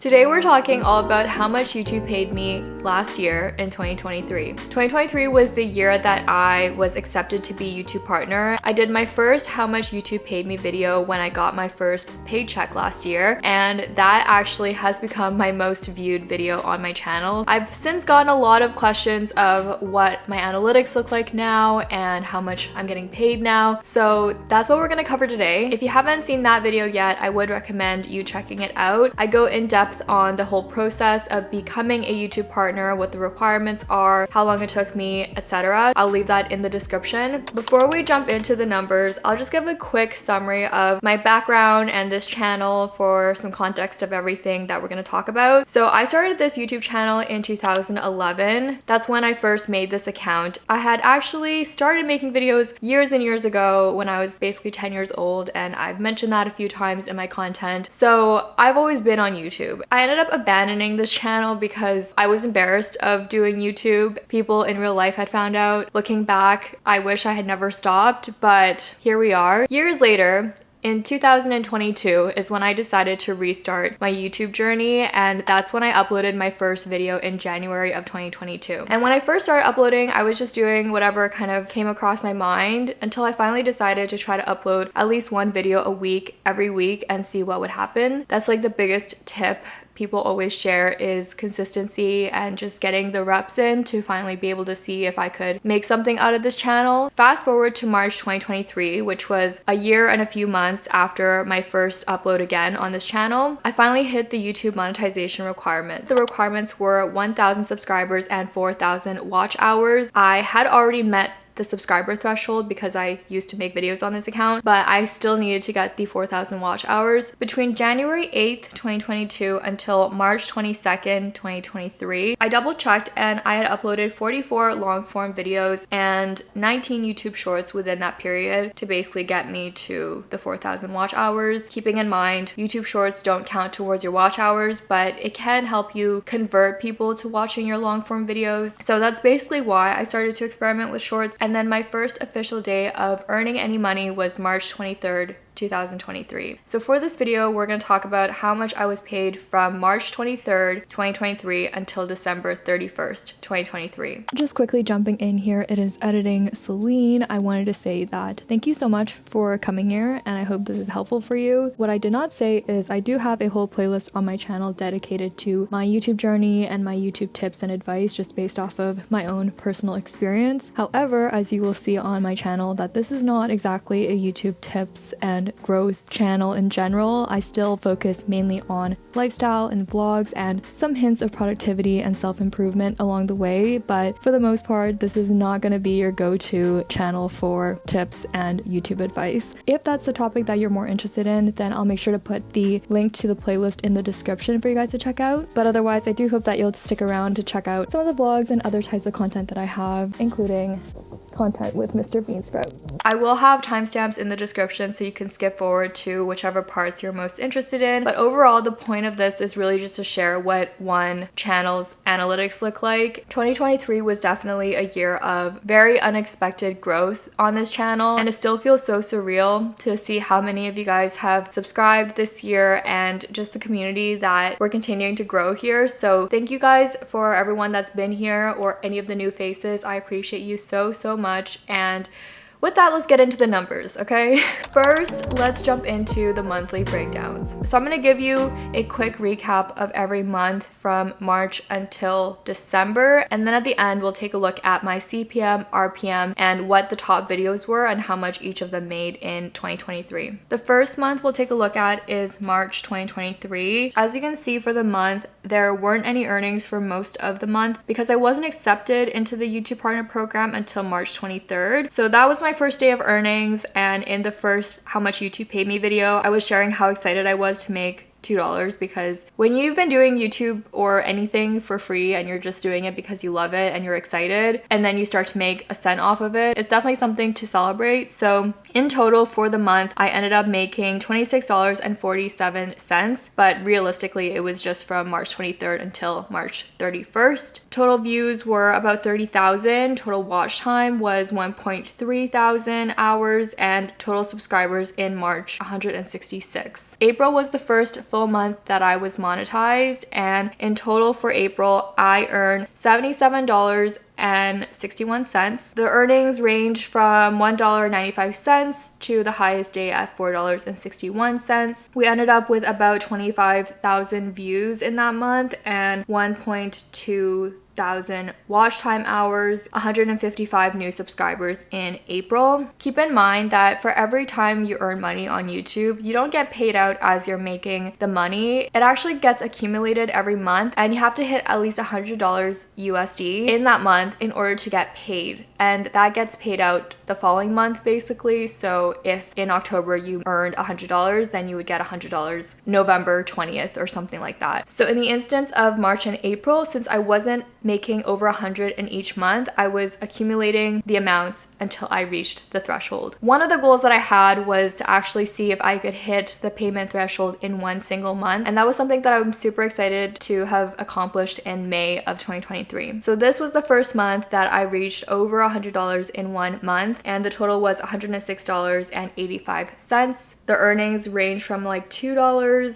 Today we're talking all about how much YouTube paid me last year in 2023. 2023 was the year that I was accepted to be YouTube partner. I did my first how much YouTube paid me video when I got my first paycheck last year, and that actually has become my most viewed video on my channel. I've since gotten a lot of questions of what my analytics look like now and how much I'm getting paid now. So that's what we're gonna cover today. If you haven't seen that video yet, I would recommend you checking it out. I go in depth on the whole process of becoming a YouTube partner, what the requirements are, how long it took me, etc. I'll leave that in the description. Before we jump into the numbers, I'll just give a quick summary of my background and this channel for some context of everything that we're going to talk about. So I started this YouTube channel in 2011. That's when I first made this account. I had actually started making videos years and years ago when I was basically 10 years old, and I've mentioned that a few times in my content. So I've always been on YouTube. I ended up abandoning this channel because I was embarrassed of doing YouTube. People in real life had found out. Looking back, I wish I had never stopped, but here we are. Years later, in 2022 is when I decided to restart my YouTube journey, and that's when I uploaded my first video in January of 2022. And when I first started uploading, I was just doing whatever kind of came across my mind until I finally decided to try to upload at least one video a week, every week, and see what would happen. That's like the biggest tip people always share, is consistency and just getting the reps in to finally be able to see if I could make something out of this channel. Fast forward to March 2023, which was a year and a few months after my first upload again on this channel. I finally hit the YouTube monetization requirement. The requirements were 1,000 subscribers and 4,000 watch hours. I had already met the subscriber threshold because I used to make videos on this account, but I still needed to get the 4,000 watch hours. Between January 8th, 2022 until March 22nd, 2023, I double checked and I had uploaded 44 long form videos and 19 YouTube shorts within that period to basically get me to the 4,000 watch hours. Keeping in mind, YouTube shorts don't count towards your watch hours, but it can help you convert people to watching your long form videos. So that's basically why I started to experiment with shorts. And then my first official day of earning any money was March 23rd, 2023. So for this video, we're going to talk about how much I was paid from March 23rd, 2023 until December 31st, 2023. Just quickly jumping in here, it is editing Celine. I wanted to say that thank you so much for coming here, and I hope this is helpful for you. What I did not say is I do have a whole playlist on my channel dedicated to my YouTube journey and my YouTube tips and advice just based off of my own personal experience. However, as you will see on my channel, that this is not exactly a YouTube tips and growth channel in general. I still focus mainly on lifestyle and vlogs and some hints of productivity and self-improvement along the way, but for the most part, this is not going to be your go-to channel for tips and YouTube advice. If that's the topic that you're more interested in, then I'll make sure to put the link to the playlist in the description for you guys to check out. But otherwise, I do hope that you'll stick around to check out some of the vlogs and other types of content that I have, including content with Mr. Beansprout. I will have timestamps in the description so you can skip forward to whichever parts you're most interested in. But overall, the point of this is really just to share what one channel's analytics look like. 2023 was definitely a year of very unexpected growth on this channel, and it still feels so surreal to see how many of you guys have subscribed this year and just the community that we're continuing to grow here. So thank you guys for everyone that's been here or any of the new faces. I appreciate you so much. And with that, let's get into the numbers, okay? First, let's jump into the monthly breakdowns. So I'm gonna give you a quick recap of every month from March until December, and then at the end, we'll take a look at my CPM, RPM, and what the top videos were and how much each of them made in 2023. The first month we'll take a look at is March 2023. As you can see for the month, there weren't any earnings for most of the month because I wasn't accepted into the YouTube Partner Program until March 23rd. So that was my first day of earnings, and in the first How Much YouTube Paid Me video, I was sharing how excited I was to make $2 because when you've been doing YouTube or anything for free and you're just doing it because you love it and you're excited, and then you start to make a cent off of it, it's definitely something to celebrate. So In total for the month, I ended up making $26.47, but realistically it was just from March 23rd until March 31st. Total views were about 30,000, total watch time was 1.3 thousand hours, and total subscribers in March 166. April was the first full month that I was monetized, and in total for April I earned $77.61. The earnings range from $1.95 to the highest day at $4.61. We ended up with about 25,000 views in that month and 1.2 thousand watch time hours, 155 new subscribers in April. Keep in mind that for every time you earn money on YouTube, you don't get paid out as you're making the money. It actually gets accumulated every month, and you have to hit at least $100 USD in that month in order to get paid. And that gets paid out the following month basically. So if in October you earned $100, then you would get $100 November 20th or something like that. So in the instance of March and April, since I wasn't making over 100 in each month, I was accumulating the amounts until I reached the threshold. One of the goals that I had was to actually see if I could hit the payment threshold in one single month, and that was something that I'm super excited to have accomplished in May of 2023. So this was the first month that I reached over $100 in 1 month, and the total was $106.85. The earnings range from like $2,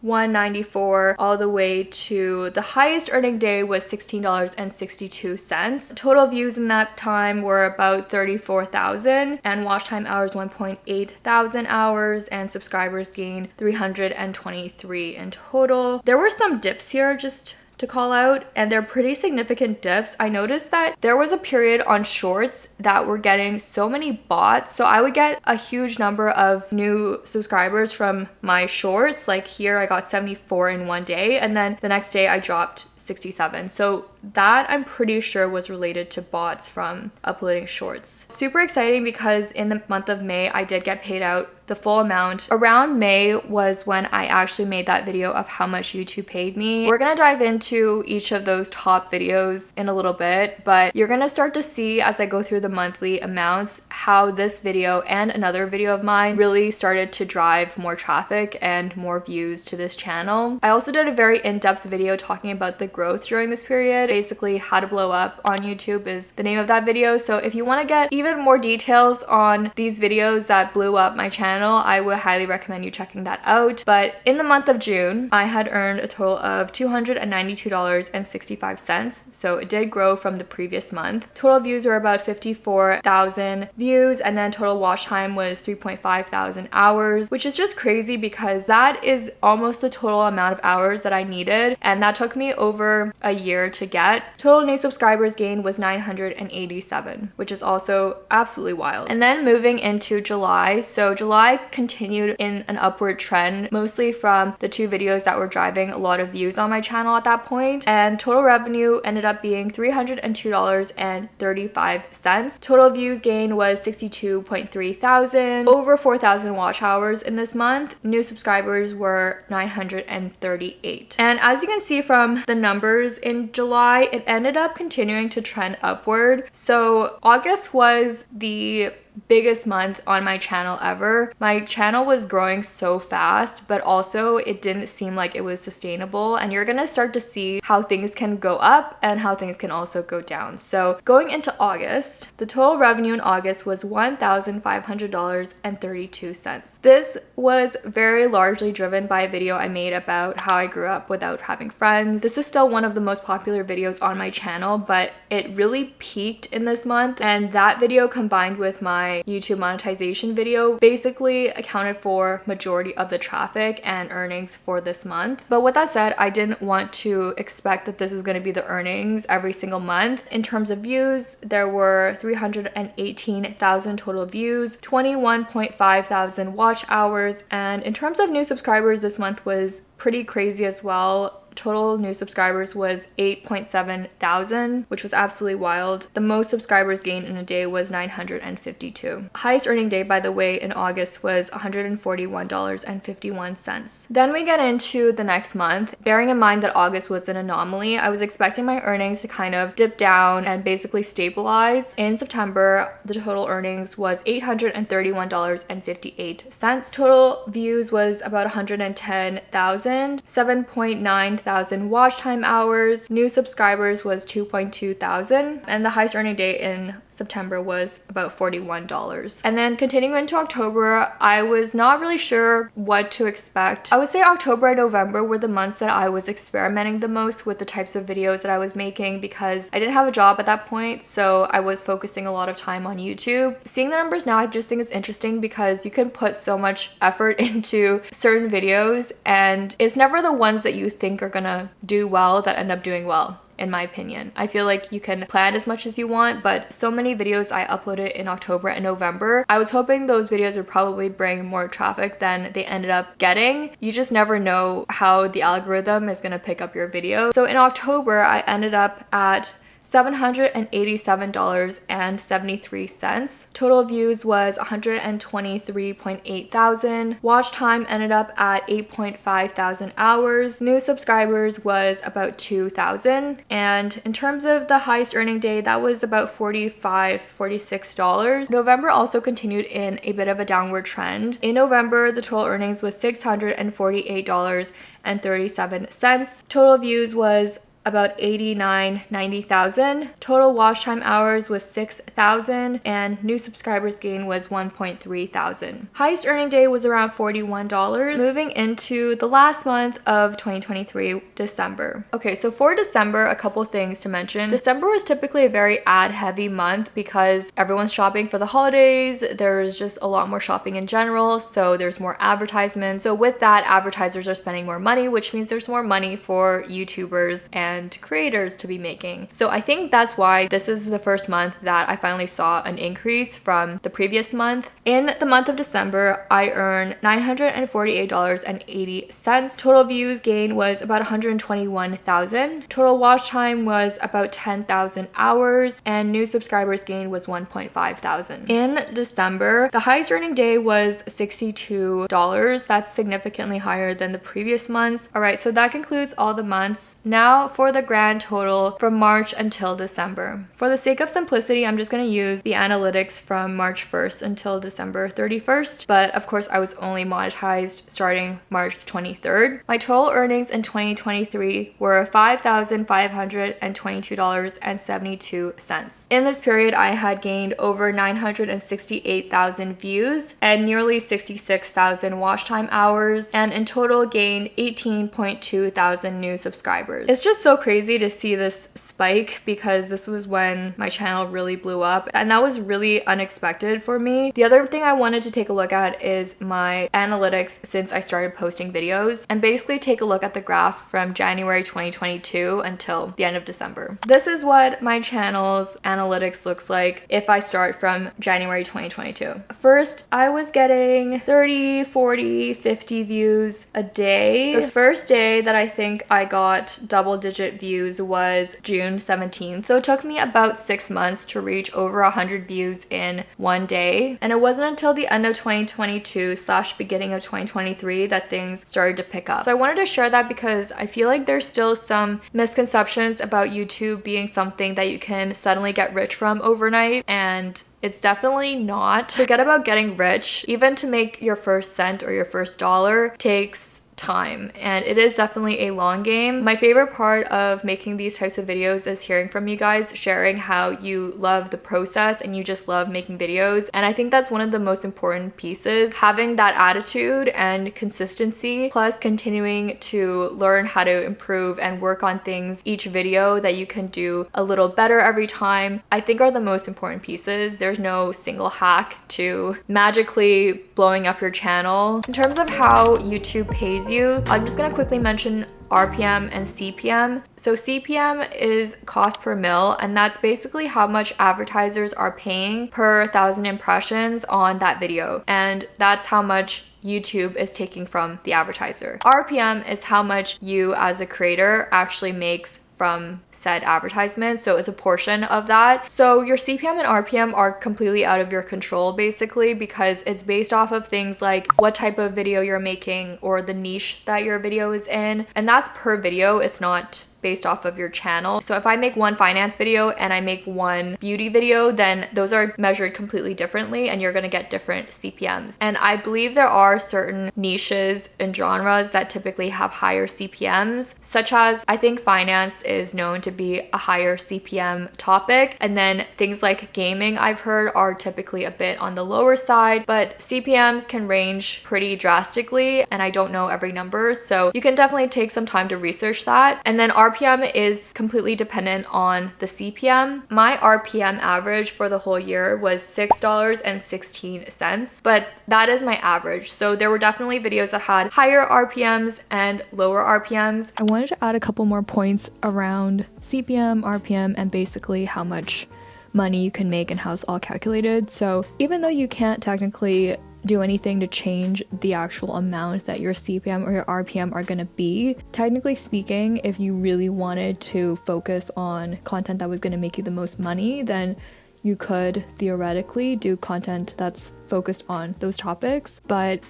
$1.94, all the way to the highest earning day was $16.62. Total views in that time were about 34,000, and watch time hours 1.8 thousand hours, and subscribers gained 323 in total. There were some dips here just to call out, and they're pretty significant dips. I noticed that there was a period on shorts that were getting so many bots. So I would get a huge number of new subscribers from my shorts. Like here I got 74 in one day, and then the next day I dropped 67. So that I'm pretty sure was related to bots from uploading shorts. Super exciting because in the month of May, I did get paid out the full amount. Around May was when I actually made that video of how much YouTube paid me. We're gonna dive into each of those top videos in a little bit, but you're gonna start to see as I go through the monthly amounts how this video and another video of mine really started to drive more traffic and more views to this channel. I also did a very in-depth video talking about the growth during this period. Basically, how to blow up on YouTube is the name of that video. So if you want to get even more details on these videos that blew up my channel, I would highly recommend you checking that out. But in the month of June, I had earned a total of $292.65. So it did grow from the previous month. Total views were about 54,000 views, and then total watch time was 3.5 thousand hours, which is just crazy because that is almost the total amount of hours that I needed, and that took me over a year to get. Total new subscribers gained was 987, which is also absolutely wild. And then moving into July, so July continued in an upward trend, mostly from the two videos that were driving a lot of views on my channel at that point, and total revenue ended up being $302.35. Total views gained was 62.3 thousand, over 4,000 watch hours in this month. New subscribers were 938. And as you can see from the numbers in July, it ended up continuing to trend upward. So August was the biggest month on my channel ever. My channel was growing so fast, but also it didn't seem like it was sustainable, and you're gonna start to see how things can go up and how things can also go down. So going into August, the total revenue in August was $1,500.32. This was very largely driven by a video I made about how I grew up without having friends. This is still one of the most popular videos on my channel, but it really peaked in this month, and that video combined with my YouTube monetization video basically accounted for majority of the traffic and earnings for this month. But with that said, I didn't want to expect that this is going to be the earnings every single month. In terms of views, there were 318,000 total views, 21.5 thousand watch hours, and in terms of new subscribers, this month was pretty crazy as well. total new subscribers was 8.7 thousand, which was absolutely wild. The most subscribers gained in a day was 952. Highest earning day, by the way, in August was $141.51. Then we get into the next month. Bearing in mind that August was an anomaly, I was expecting my earnings to kind of dip down and basically stabilize. In September, the total earnings was $831.58. Total views was about 110,000, 7.9 thousand watch time hours. New subscribers was 2.2 thousand, and the highest earning day in September was about $41. And then continuing into October, I was not really sure what to expect. I would say October and November were the months that I was experimenting the most with the types of videos that I was making because I didn't have a job at that point, so I was focusing a lot of time on YouTube. Seeing the numbers now, I just think it's interesting because you can put so much effort into certain videos and it's never the ones that you think are gonna do well that end up doing well. In my opinion, I feel like you can plan as much as you want, but so many videos I uploaded in October and November, I was hoping those videos would probably bring more traffic than they ended up getting. You just never know how the algorithm is gonna pick up your video. So in October, I ended up at $787.73. Total views was 123.8 thousand. Watch time ended up at 8.5 thousand hours. New subscribers was about 2,000. And in terms of the highest earning day, that was about $46. November also continued in a bit of a downward trend. In November, the total earnings was $648.37. Total views was about 90,000. Total watch time hours was 6,000 and new subscribers gain was 1.3 thousand. Highest earning day was around $41. Moving into the last month of 2023, December. Okay, so for December, a couple things to mention. December was typically a very ad heavy month because everyone's shopping for the holidays. There's just a lot more shopping in general, so there's more advertisements. So with that, advertisers are spending more money, which means there's more money for YouTubers and creators to be making. So I think that's why this is the first month that I finally saw an increase from the previous month. In the month of December, I earned $948.80. Total views gain was about 121,000. Total watch time was about 10,000 hours and new subscribers gain was 1.5 thousand. In December, the highest earning day was $62. That's significantly higher than the previous months. All right, so that concludes all the months. Now for the grand total from March until December. For the sake of simplicity, I'm just going to use the analytics from March 1st until December 31st, but of course I was only monetized starting March 23rd. My total earnings in 2023 were $5,522.72. In this period, I had gained over 968,000 views and nearly 66,000 watch time hours, and in total gained 18.2 thousand new subscribers. It's just so crazy to see this spike because this was when my channel really blew up and that was really unexpected for me. The other thing I wanted to take a look at is my analytics since I started posting videos and basically take a look at the graph from January 2022 until the end of December. This is what my channel's analytics looks like if I start from January 2022. First, I was getting 30, 40, 50 views a day. The first day that I think I got double-digit views was June 17th. So it took me about 6 months to reach over 100 views in one day. And it wasn't until the end of 2022/beginning of 2023 that things started to pick up. So I wanted to share that because I feel like there's still some misconceptions about YouTube being something that you can suddenly get rich from overnight, and it's definitely not. Forget about getting rich. Even to make your first cent or your first dollar takes time, and it is definitely a long game. My favorite part of making these types of videos is hearing from you guys, sharing how you love the process and you just love making videos, and I think that's one of the most important pieces. Having that attitude and consistency, plus continuing to learn how to improve and work on things each video that you can do a little better every time, I think are the most important pieces. There's no single hack to magically blowing up your channel. In terms of how YouTube pays you, I'm just gonna quickly mention RPM and CPM. So CPM is cost per mil, and that's basically how much advertisers are paying per 1,000 impressions on that video. And that's how much YouTube is taking from the advertiser. RPM is how much you as a creator actually makes from said advertisement, so it's a portion of that. So your CPM and RPM are completely out of your control basically, because it's based off of things like what type of video you're making or the niche that your video is in, and that's per video. It's not based off of your channel. So if I make one finance video and I make one beauty video, then those are measured completely differently and you're gonna get different CPMs. And I believe there are certain niches and genres that typically have higher CPMs, such as I think finance is known to be a higher CPM topic. And then things like gaming, I've heard, are typically a bit on the lower side, but CPMs can range pretty drastically and I don't know every number. So you can definitely take some time to research that. And then RPM is completely dependent on the CPM. My RPM average for the whole year was $6.16, but that is my average. So there were definitely videos that had higher RPMs and lower RPMs. I wanted to add a couple more points around CPM, RPM, and basically how much money you can make and how it's all calculated. So even though you can't technically do anything to change the actual amount that your CPM or your RPM are gonna be, technically speaking, if you really wanted to focus on content that was gonna make you the most money, then you could theoretically do content that's focused on those topics. But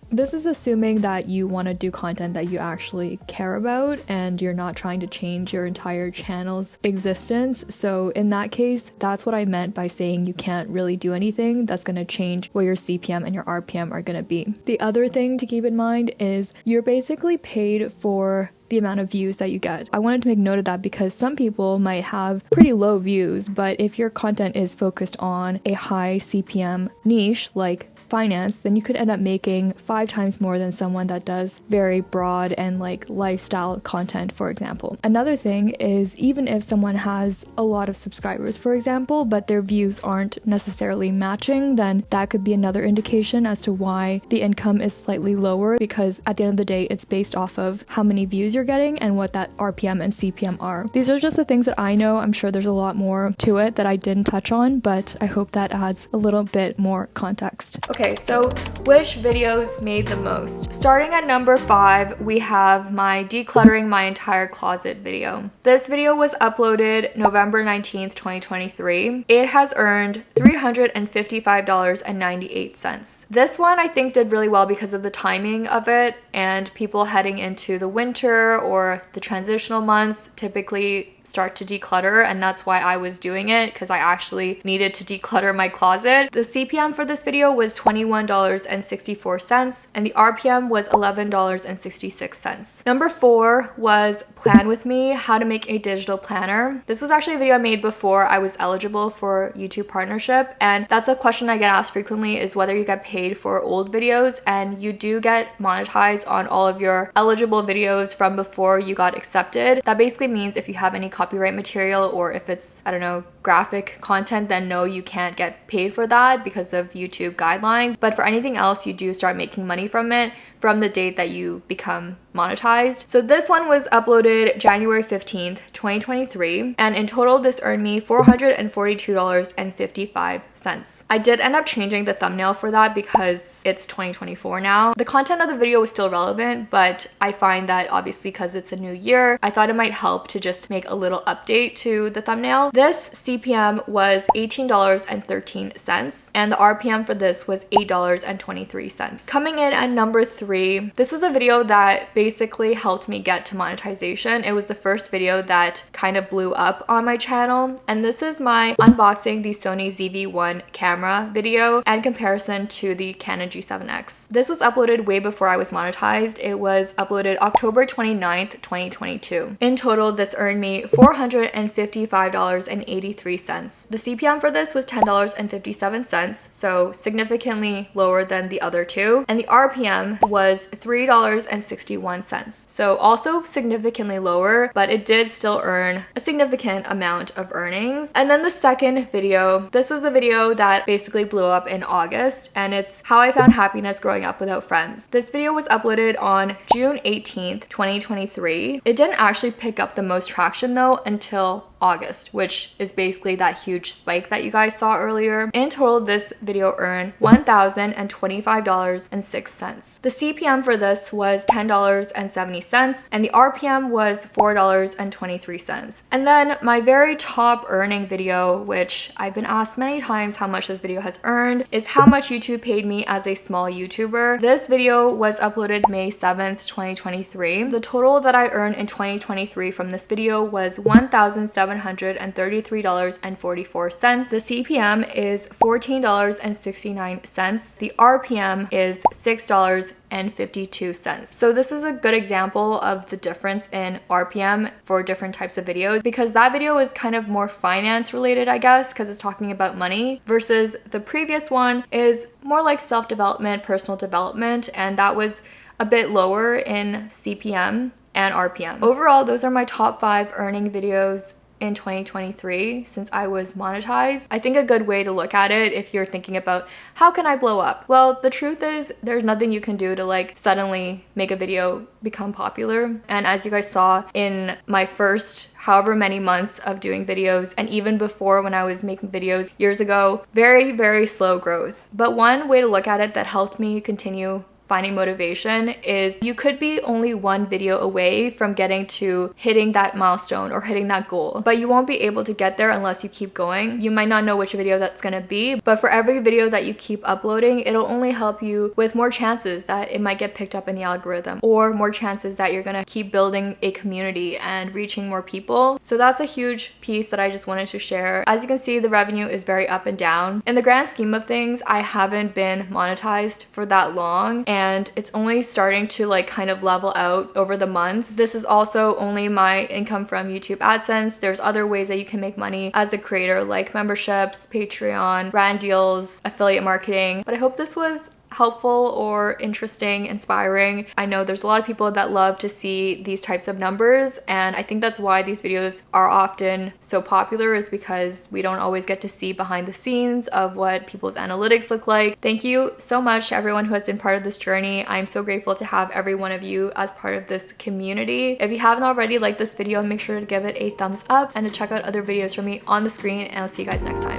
this is assuming that you want to do content that you actually care about and you're not trying to change your entire channel's existence. So in that case, that's what I meant by saying you can't really do anything that's going to change what your CPM and your RPM are going to be. The other thing to keep in mind is you're basically paid for the amount of views that you get. I wanted to make note of that because some people might have pretty low views, but if your content is focused on a high CPM niche like finance, then you could end up making 5 times more than someone that does very broad and like lifestyle content, for example. Another thing is, even if someone has a lot of subscribers, for example, but their views aren't necessarily matching, then that could be another indication as to why the income is slightly lower, because at the end of the day, it's based off of how many views you're getting and what that RPM and CPM are. These are just the things that I know. I'm sure there's a lot more to it that I didn't touch on, but I hope that adds a little bit more context. Okay, so which videos made the most? Starting at number 5, we have my decluttering my entire closet video. This video was uploaded November 19th, 2023. It has earned $355.98. This one I think did really well because of the timing of it, and people heading into the winter or the transitional months typically start to declutter, and that's why I was doing it, because I actually needed to declutter my closet. The CPM for this video was $21.64 and the RPM was $11.66. Number 4 was Plan With Me, How to Make a Digital Planner. This was actually a video I made before I was eligible for YouTube partnership, and that's a question I get asked frequently, is whether you get paid for old videos, and you do get monetized on all of your eligible videos from before you got accepted. That basically means if you have any copyright material or if it's, I don't know, graphic content, then no, you can't get paid for that because of YouTube guidelines. But for anything else, you do start making money from it from the date that you become monetized. So this one was uploaded January 15th, 2023, and in total this earned me $442.55. I did end up changing the thumbnail for that because it's 2024 now. The content of the video was still relevant, but I find that obviously because it's a new year, I thought it might help to just make a little update to the thumbnail. This CPM was $18.13 and the RPM for this was $8.23. Coming in at number 3, this was a video that basically helped me get to monetization. It was the first video that kind of blew up on my channel, and this is my unboxing the Sony ZV-1 camera video and comparison to the Canon G7X. This was uploaded way before I was monetized. It was uploaded October 29th, 2022. In total, this earned me $455.83. The CPM for this was $10.57, so significantly lower than the other two, and the RPM was $3.61, so also significantly lower, but it did still earn a significant amount of earnings. And then the second video, this was a video that basically blew up in August, and it's How I Found Happiness Growing Up Without Friends. This video was uploaded on June 18th, 2023. It didn't actually pick up the most traction though until August, which is basically that huge spike that you guys saw earlier. In total, this video earned $1,025.06. The CPM for this was $10.70 and the RPM was $4.23. And then my very top earning video, which I've been asked many times how much this video has earned, is how much YouTube paid me as a small YouTuber. This video was uploaded May 7th, 2023. The total that I earned in 2023 from this video was $1,733.44. The CPM is $14.69. The RPM is $6.52. So this is a good example of the difference in RPM for different types of videos, because that video is kind of more finance related, I guess, because it's talking about money, versus the previous one is more like self-development, personal development, and that was a bit lower in CPM and RPM. Overall, those are my top 5 earning videos in 2023 since I was monetized. I think a good way to look at it if you're thinking about how can I blow up? Well, the truth is there's nothing you can do to like suddenly make a video become popular. And as you guys saw in my first however many months of doing videos, and even before when I was making videos years ago, very, very slow growth. But one way to look at it that helped me continue finding motivation is you could be only one video away from getting to hitting that milestone or hitting that goal, but you won't be able to get there unless you keep going. You might not know which video that's gonna be, but for every video that you keep uploading, it'll only help you with more chances that it might get picked up in the algorithm, or more chances that you're gonna keep building a community and reaching more people. So that's a huge piece that I just wanted to share. As you can see, the revenue is very up and down. In the grand scheme of things, I haven't been monetized for that long, and it's only starting to like kind of level out over the months. This is also only my income from YouTube AdSense. There's other ways that you can make money as a creator, like memberships, Patreon, brand deals, affiliate marketing. But I hope this was helpful or interesting, inspiring. I know there's a lot of people that love to see these types of numbers, and I think that's why these videos are often so popular, is because we don't always get to see behind the scenes of what people's analytics look like. Thank you so much to everyone who has been part of this journey. I'm so grateful to have every one of you as part of this community. If you haven't already liked this video, make sure to give it a thumbs up and to check out other videos from me on the screen, and I'll see you guys next time.